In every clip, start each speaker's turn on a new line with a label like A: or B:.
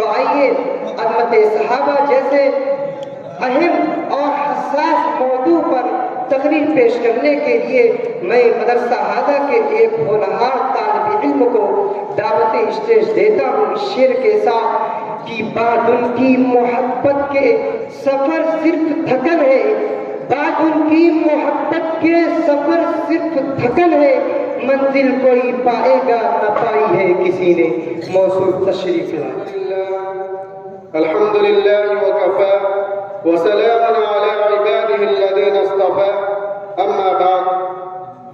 A: تو آئیے عظمت صحابہ جیسے اہم اور حساس موضوع پر تقریر پیش کرنے کے لیے میں مدرسہ ہادہ کے ایک ہونہار طالب علم کو دعوت اسٹیج دیتا ہوں اس شعر کے ساتھ کہ بعد ان کی محبت کے سفر صرف تھکن ہے، بعد ان کی محبت کے سفر صرف تھکن ہے، منزل کوئی پائے گا نہ پائی ہے کسی نے۔ موصول تشریف لائے۔
B: الحمدللہ وکفی وسلام علی عباده الذین اصطفی، اما بعد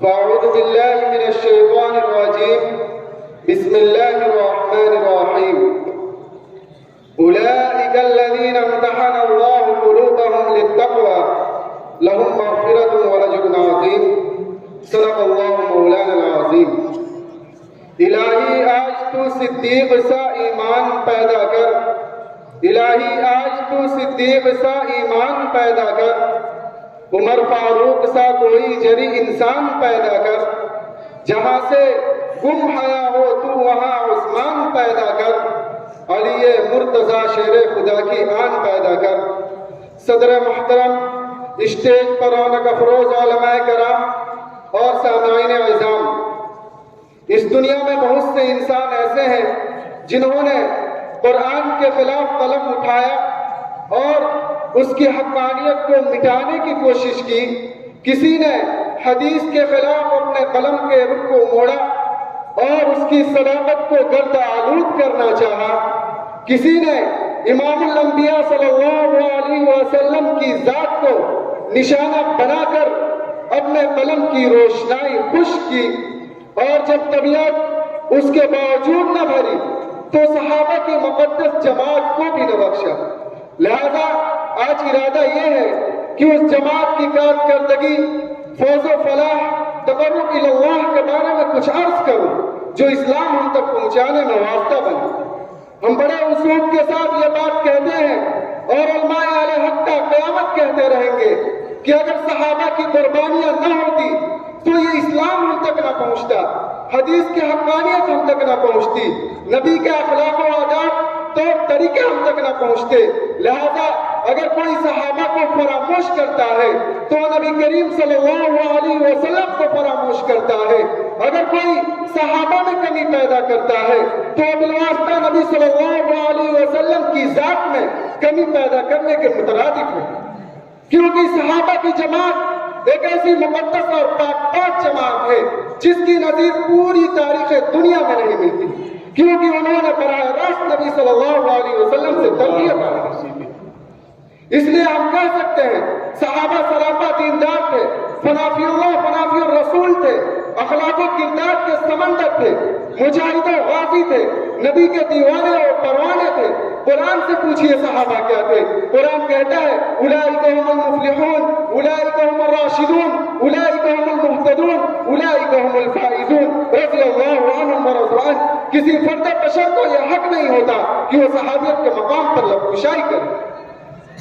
B: فاعوذ باللہ من الشیطان الرجیم، بسم اللہ الرحمن الرحیم۔ اولئک الذین امتحن اللہ قلوبهم للتقوی لهم مغفرۃ ورجر عظیم، صدق اللہ مولانا العظیم۔ الہی آج تو صدیق سا ایمان پیدا کر، الہی آج تو صدیق سا ایمان پیدا کر، عمر فاروق سا کوئی جری انسان پیدا کر، جہاں سے گم حیا ہو تو وہاں عثمان پیدا کر، علی مرتضی شیر خدا کی آن پیدا کر۔ صدر محترم، اسٹیج پر رونق افروز علماء کرام اور سامعین عظام، اس دنیا میں بہت سے انسان ایسے ہیں جنہوں نے قرآن کے خلاف قلم اٹھایا اور اس کی حقانیت کو مٹانے کی کوشش کی، کسی نے حدیث کے خلاف اپنے قلم کے رخ کو موڑا اور اس کی صداقت کو گرد آلود کرنا چاہا، کسی نے امام الانبیاء صلی اللہ علیہ وسلم کی ذات کو نشانہ بنا کر اپنے قلم کی روشنائی خشک کی، اور جب طبیعت اس کے باوجود نہ بھری تو صحابہ کی مقدس جماعت کو بھی نہ بخشا۔ لہذا آج ارادہ یہ ہے کہ اس جماعت کی کارکردگی، فوز و فلاح، تقرب الی اللہ کے بارے میں کچھ عرض کروں جو اسلام ہم تک پہنچانے میں واسطہ بنے۔ ہم بڑے اصول کے ساتھ یہ بات کہتے ہیں اور علماء اہل حق تا قیامت کہتے رہیں گے کہ اگر صحابہ کی قربانیاں نہ ہوتی تو یہ اسلام ہم تک نہ پہنچتا، حدیث کی حقانیت ہم تک نہ پہنچتی، نبی کے اخلاق و آداب طور طریقے ہم تک نہ پہنچتے۔ لہذا اگر کوئی صحابہ کو فراموش کرتا ہے تو نبی کریم صلی اللہ علیہ وسلم کو فراموش کرتا ہے، اگر کوئی صحابہ میں کمی پیدا کرتا ہے تو بالواسطہ نبی صلی اللہ علیہ وسلم کی ذات میں کمی پیدا کرنے کے مترادف ہے، کیونکہ صحابہ کی جماعت ایک ایسی مقدس اور پاک جماعت ہے جس کی نظیر پوری تاریخ دنیا میں نہیں ملتی، کیونکہ انہوں نے براہ راست نبی صلی اللہ علیہ وسلم سے تربیت حاصل کی۔ اس لیے ہم کہہ سکتے ہیں صحابہ سراپا دیندار تھے، فنافی اللہ فنافی الرسول تھے، اخلاق و کردار کے سمندر تھے، مجاہد و غازی تھے، نبی کے دیوانے اور پروانے تھے۔ قرآن سے پوچھئے صحابہ کیا تھے؟ قرآن کہتا ہے اولئک هم المفلحون، اولئک هم الراشدون، اولئک هم المهتدون، اولئک هم الفائزون رضی اللہ عنہم ورضوا عنہ۔ کسی فرد بشر کو یہ حق نہیں ہوتا کہ وہ صحابیت کے مقام پر لبکشائی کرے،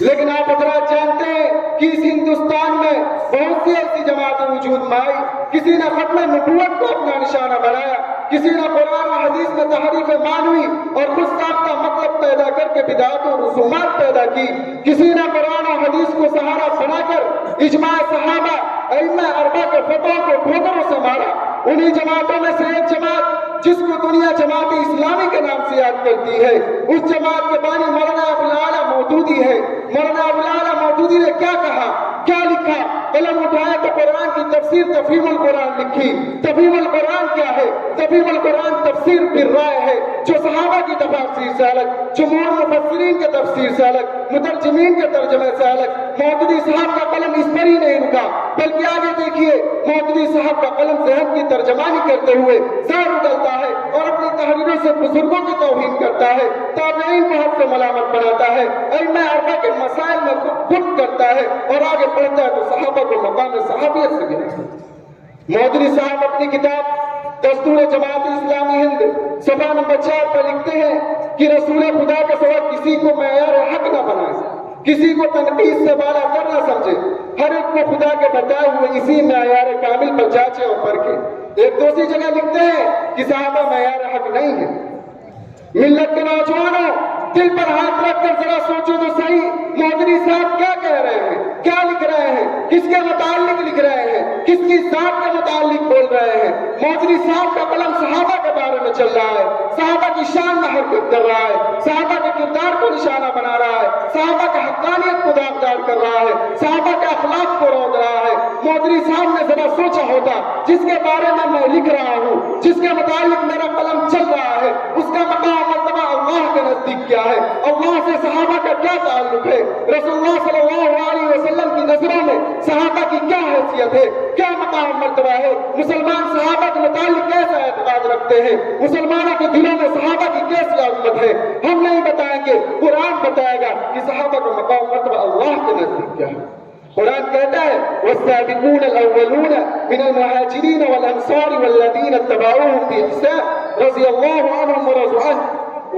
B: لیکن آپ حضرات جانتے ہیں کہ اس ہندوستان میں بہت سی ایسی جماعتیں وجود میں آئی، کسی نے ختم نبوت کو اپنا نشانہ بنایا، کسی نے قرآن و حدیث میں تحریف معنوی اور خود ساختہ مطلب پیدا کر کے بدعات و رسومات پیدا کی، کسی نے قرآن و حدیث کو سہارا بنا کر اجماع صحابہ ائمہ اربعہ کے فتویٰ کو ٹھوکروں سے مارا۔ انہی جماعتوں میں سے ایک جماعت جس کو دنیا جماعت اسلامی کے نام سے یاد کرتی ہے، اس جماعت کے بانی مولانا ابوالعالی مودودی ہے۔ مولانا ابوالعالی مودودی نے کیا کہا، کیا لکھا؟ قلم اٹھایا تو قرآن کی تفسیر تفہیم القرآن لکھی۔ تفہیم القرآن کیا ہے؟ تفہیم القرآن تفسیر بالرائے ہے، جو صحابہ کی تفاسیر سے الگ، جمہور مفسرین کے تفسیر سے الگ، مترجمین کے ترجمے سے الگ۔ مودودی صاحب کا قلم اس پر ہی نہیں رکا، بلکہ آگے دیکھیے مودودی صاحب کا قلم ذہن کی ترجمانی کرتے ہوئے زار اگلتا ہے اور اپنی تحریروں سے بزرگوں کی توہین کرتا ہے، تابعین کو حق سے ملامت بناتا ہے، ائمہ اربعہ کے مسائل میں خود کرتا ہے اور آگے بڑھتا ہے تو صحابہ کو مقام صحابیت سے گرتا ہے۔ مودودی صاحب اپنی کتاب دستور جماعت اسلامی ہند صفحہ نمبر 4 پر لکھتے ہیں کہ رسول خدا کے سوا کسی کو معیار حق نہ بنائے، کسی کو تنقید سے بالا کر نہ سمجھے، ہر ایک کو خدا کے بتائے ہوئے اسی معیار کامل پر جانچے اور پرکھے۔ ایک دوسری جگہ لکھتے ہیں کہ صحابہ معیار حق نہیں ہے۔ ملت کے نوجوانوں، دل دل پر ہاتھ رکھ کر ذرا سوچو تو صحیح، مودودی صاحب کیا کہہ رہے ہیں، کیا لکھ رہے ہیں، کس کے متعلق لکھ رہے ہیں، کس کی ذات کے متعلق بول رہے ہیں؟ مودودی صاحب کا قلم صحابہ کے بارے میں چل رہا ہے، صحابہ کی شان میں حرکت کر رہا ہے، صحابہ کے کردار کو نشانہ بنا رہا ہے، صحابہ کے حقانیت کو داغدار کر رہا ہے، صحابہ کے اخلاق کو روک رہا ہے۔ مودودی صاحب نے ذرا سوچا ہوتا، جس کے بارے میں لکھ رہا ہوں، جس کے متعلق میرا قلم چل رہا ہے، اس کا مقام مرتبہ اللہ کے نزدیک کیا ہے، اللہ سے صحابہ کا کیا تعلق ہے، رسول اللہ صلی اللہ علیہ وسلم کی نظروں میں صحابہ کی کیا حیثیت ہے، کیا مقام مرتبہ ہے، مسلمان صحابہ کے متعلق کیسا اعتقاد رکھتے ہیں، مسلمانوں کے دلوں میں صحابہ کی کیسی عظمت ہے؟ ہم نہیں بتائیں گے، قرآن بتائے گا کہ صحابہ کا مقام مرتبہ اللہ کے نزدیک کیا ہے۔ قرآن کہتا ہے والسابقون الاولون من المهاجرين والانصار والذين اتبعوهم باحسان رضي الله عنهم ورضوا عنه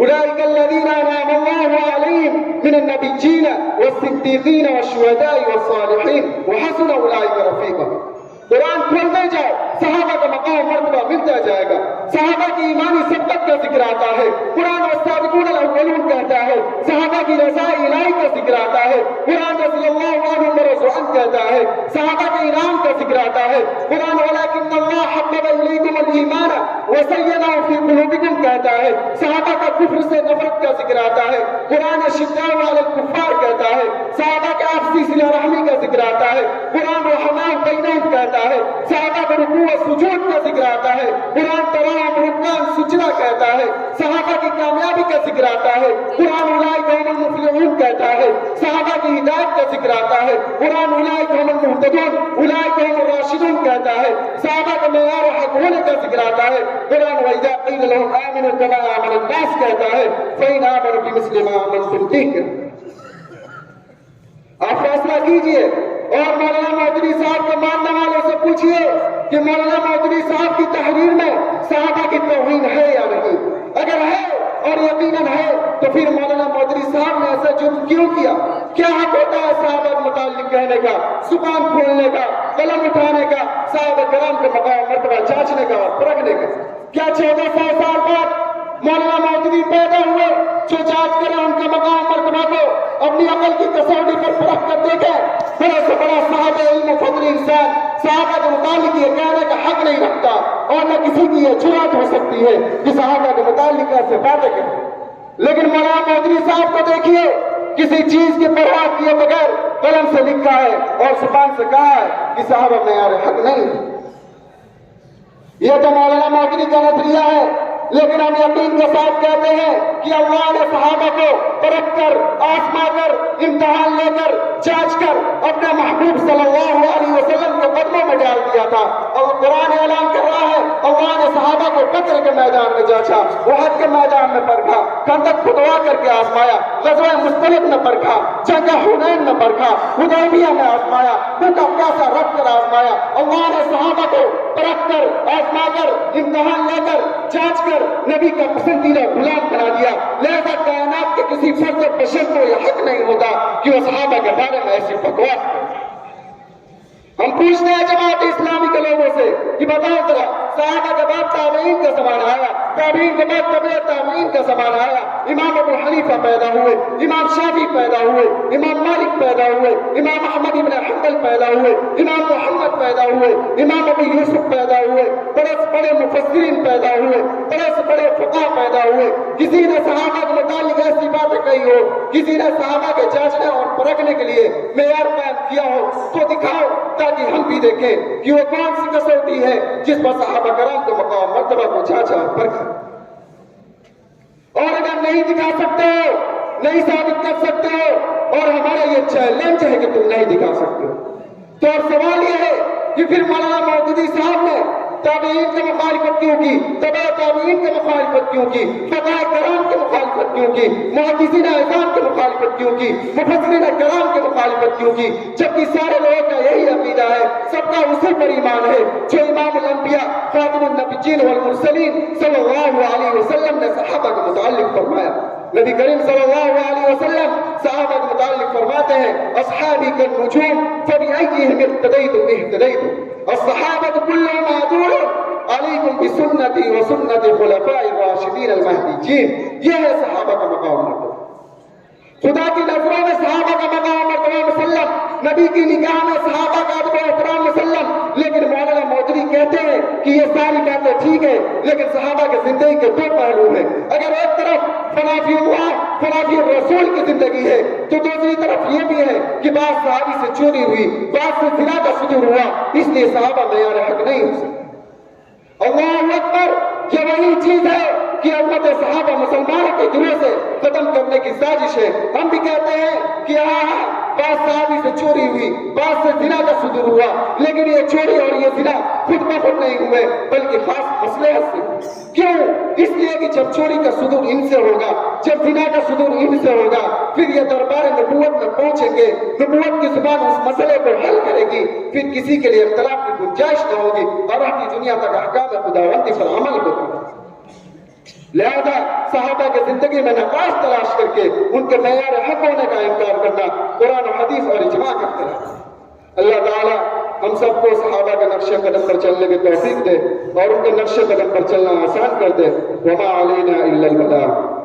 B: اولئك الذين انعم الله عليهم من النبيين والصديقين والشهداء والصالحين وحسن اولئك رفيقا۔ قرآن کھولتے جاؤ، صحابہ کا مقام مرتبہ ملتا جائے گا، صحابہ کی ایمانی سبقت کا ذکر آتا ہے، قرآن والسابقون الاولون کہتا ہے، صحابہ کی رضا الہی کا ذکر آتا ہے، قرآن رضی اللہ عنہم ورضوا عنہ کہتا ہے، صحابہ کے انعام کا ذکر آتا ہے، قرآن ولکن اللہ حبب الیکم الایمان وزینہ فی قلوبکم کہتا ہے، صحابہ کا کفر سے نفرت کا ذکر آتا ہے، قرآن شدہ علی الکفار کہتا ہے، صحابہ کے آپسی صلہ رحمی کا ذکر آتا ہے، قرآن رحماء بینہم کہتا ہے، صحابہ کے رکوع و سجود کا ذکر آتا ہے، قرآن تراہم رکعان سجدہ کہتا ہے، صحابہ کی کامیابی کا ذکر آتا ہے، قرآن اولئک هم المفلحون کہتا ہے، صحابہ کی ہدایت کا ذکر آتا ہے، قرآن اولئک هم المهتدون اولئک هم الراشدون کہتا ہے، صحابہ کا معیار و حق ہونے کا ذکر آتا ہے، قرآن وَإِذَا قِيلَ لَهُمْ آمِنُوا كَمَا آمَنَ النَّاسُ کہتا ہے، فَإِنْ آمَنُوا بِمِثْلِ مَا آمَنْتُمْ بِهِ۔ آپ فیصلہ کیجئے اور مولانا مودودی صاحب کے ماننے والوں سے پوچھئے کہ مولانا مودودی صاحب کی تحریر میں صحابہ کی توہین ہے یا نہیں؟ اگر ہے اور یقیناً ہے تو پھر مولانا مودودی صاحب نے ایسا جرم کیوں کیا؟ کیا حق ہوتا ہے صحابہ کے متعلق کہنے کا، زبان کھولنے کا، قلم اٹھانے کا، صحابہ کرام کے مقام مرتبہ جانچنے کا اور پرکھنے کا؟ کیا 1400 سال بعد مولانا مودودی پیدا ہوئے جو جانچ کریں ان کے مقام مرتبہ کو اپنی عقل کی کسوٹی پر پرکھ کر دیکھیں؟ بڑا سے بڑا صاحب علم و فضل انسان صحابہ کے متعلق یہ کہنے کا حق نہیں رکھتا، اور نہ کسی کی یہ جرات ہو سکتی ہے کہ صحابہ کے متعلق ایسے باتیں کریں۔ لیکن مولانا مودودی صاحب کو دیکھیے، کسی چیز کی پرواہ کیے بغیر قلم سے لکھا ہے اور زبان سے کہا ہے کہ صحابہ معیار حق نہیں۔ یہ تو مولانا مودودی کا نظریہ ہے، لیکن ہم یقین کے ساتھ کہتے ہیں کہ اللہ نے صحابہ کو پرکھ کر، آزما کر، امتحان لے کر، جانچ کر اپنے محبوب صلی اللہ علیہ وسلم کے قدموں میں ڈال دیا تھا۔ اور قرآن اعلان کر رہا ہے اللہ نے صحابہ کو بدر کے میدان میں جانچا، احد کے میدان میں پرکھا، خندق کھدوا کر کے آزمایا، غزوہ مستلق میں پرکھا، جنگ حنین میں پرکھا، حدیبیہ میں آزمایا، ان کا پیسہ رکھ کر آزمایا۔ اللہ نے صحابہ کو پرکھ کر، آزما کر، امتحان لے کر، جانچ کر نبی کا پسندیدہ غلام بنا دیا۔ لہذا کائنات کے کسی فرد بشر کو یہ حق نہیں ہوتا کہ وہ صحابہ کے بارے میں ایسی بکواس کرے۔ ہم پوچھتے ہیں جماعت اسلامی کے لوگوں سے کہ بتاؤ ذرا، صحابہ کے بعد تابعین کا زمانہ آیا، تابعین کے بعد تبع تابعین کا زمانہ آیا، امام ابو حنیفہ پیدا ہوئے، امام شافعی پیدا ہوئے، امام مالک پیدا ہوئے، امام احمد بن حنبل پیدا ہوئے، امام محمد پیدا ہوئے، امام ابو یوسف پیدا ہوئے، بڑے سے بڑے مفسرین پیدا ہوئے، بڑے سے بڑے فقہ پیدا ہوئے۔ کسی نے صحابہ کے متعلق ایسی باتیں کہی ہو، کسی نے صحابہ کے جانچنے اور پرکھنے کے لیے معیار قائم کیا ہو تو دکھاؤ، تاکہ ہم بھی دیکھیں کہ وہ کون سی کسوٹی ہے جس پر صحابہ کرام کے مقام مرتبہ کو جانچا اور پرکھا۔ اور اگر نہیں دکھا سکتے ہو، نہیں ثابت کر سکتے ہو، اور ہمارا یہ چیلنج ہے کہ تم نہیں دکھا سکتے ہو، تو اب سوال یہ ہے کہ پھر مولانا مودودی صاحب نے تابعین کی مخالفت کیوں کی، تبع تابعین کی مخالفت کیوں کی، فقہاء کرام کی مخالفت کیوں کی، محدثین اعظام کی مخالفت کیوں کی، مفسرین کرام کی مخالفت کیوں کی، جبکہ سارے لوگوں کا یہی عقیدہ ہے، سب کا اسی پر ایمان ہے جو امام الانبیاء خاتم النبیین والمرسلین صلی اللہ علیہ وسلم نے صحابہ کے متعلق فرمایا۔ نبی کریم صلی اللہ علیہ وسلم صحابہ کے متعلق فرماتے ہیں اصحابی کالنجوم فبأیہم اقتدیتم اہتدیتم، الصحابة كلهم معذور علیکم بسنتی وسنت خلفاء الراشدین المہدیین۔ یہ ہے صحابہ کا مقام مرتبہ۔ کی نگاہ میں صحابہ کا ادب و احترام مسلم، لیکن مولانا مودودی کہتے ہیں کہ یہ ساری باتیں ٹھیک ہے، لیکن صحابہ کی زندگی کے دو پہلو ہیں۔ اگر ایک طرف فنافی اللہ فنافی رسول کی زندگی ہے تو دوسری طرف یہ بھی ہے کہ بعض صحابی سے چوری ہوئی، بعض سے زنا کا صدور ہوا، اس لیے صحابہ معیار حق نہیں ہو سکتے۔ اللہ اکبر، یہ وہی چیز ہے کہ امت صحابہ مسلمانوں کے دلوں سے ختم کرنے کی سازش ہے۔ ہم بھی کہتے ہیں کہ بعض صحابی سے چوری ہوئی، بعض سے زنا کا صدور ہوا، لیکن یہ چوری اور یہ زنا خود بخود نہیں ہوئے بلکہ خاص مصلحت سے۔ کیوں؟ اس لیے کہ جب چوری کا صدور ان سے ہوگا، جب زنا کا صدور ان سے ہوگا، پھر یہ دربار نبوت میں پہنچیں گے، نبوت کی زبان اس مسئلے کو حل کرے گی، پھر کسی کے لیے اختلاف کی گنجائش نہ ہوگی اور آتی دنیا تک احکام خداوندی پر عمل ہوگا۔ لہذا صحابہ کی زندگی میں نقائص تلاش کر کے ان کے معیار حق ہونے کا انکار کرنا قرآن و حدیث اور اجماع کرتے ہیں۔ اللہ تعالی ہم سب کو صحابہ کے نقش قدم پر چلنے کی توفیق دے اور ان کے نقش قدم پر چلنا آسان کر دے۔ وما علینا الا البلاغ۔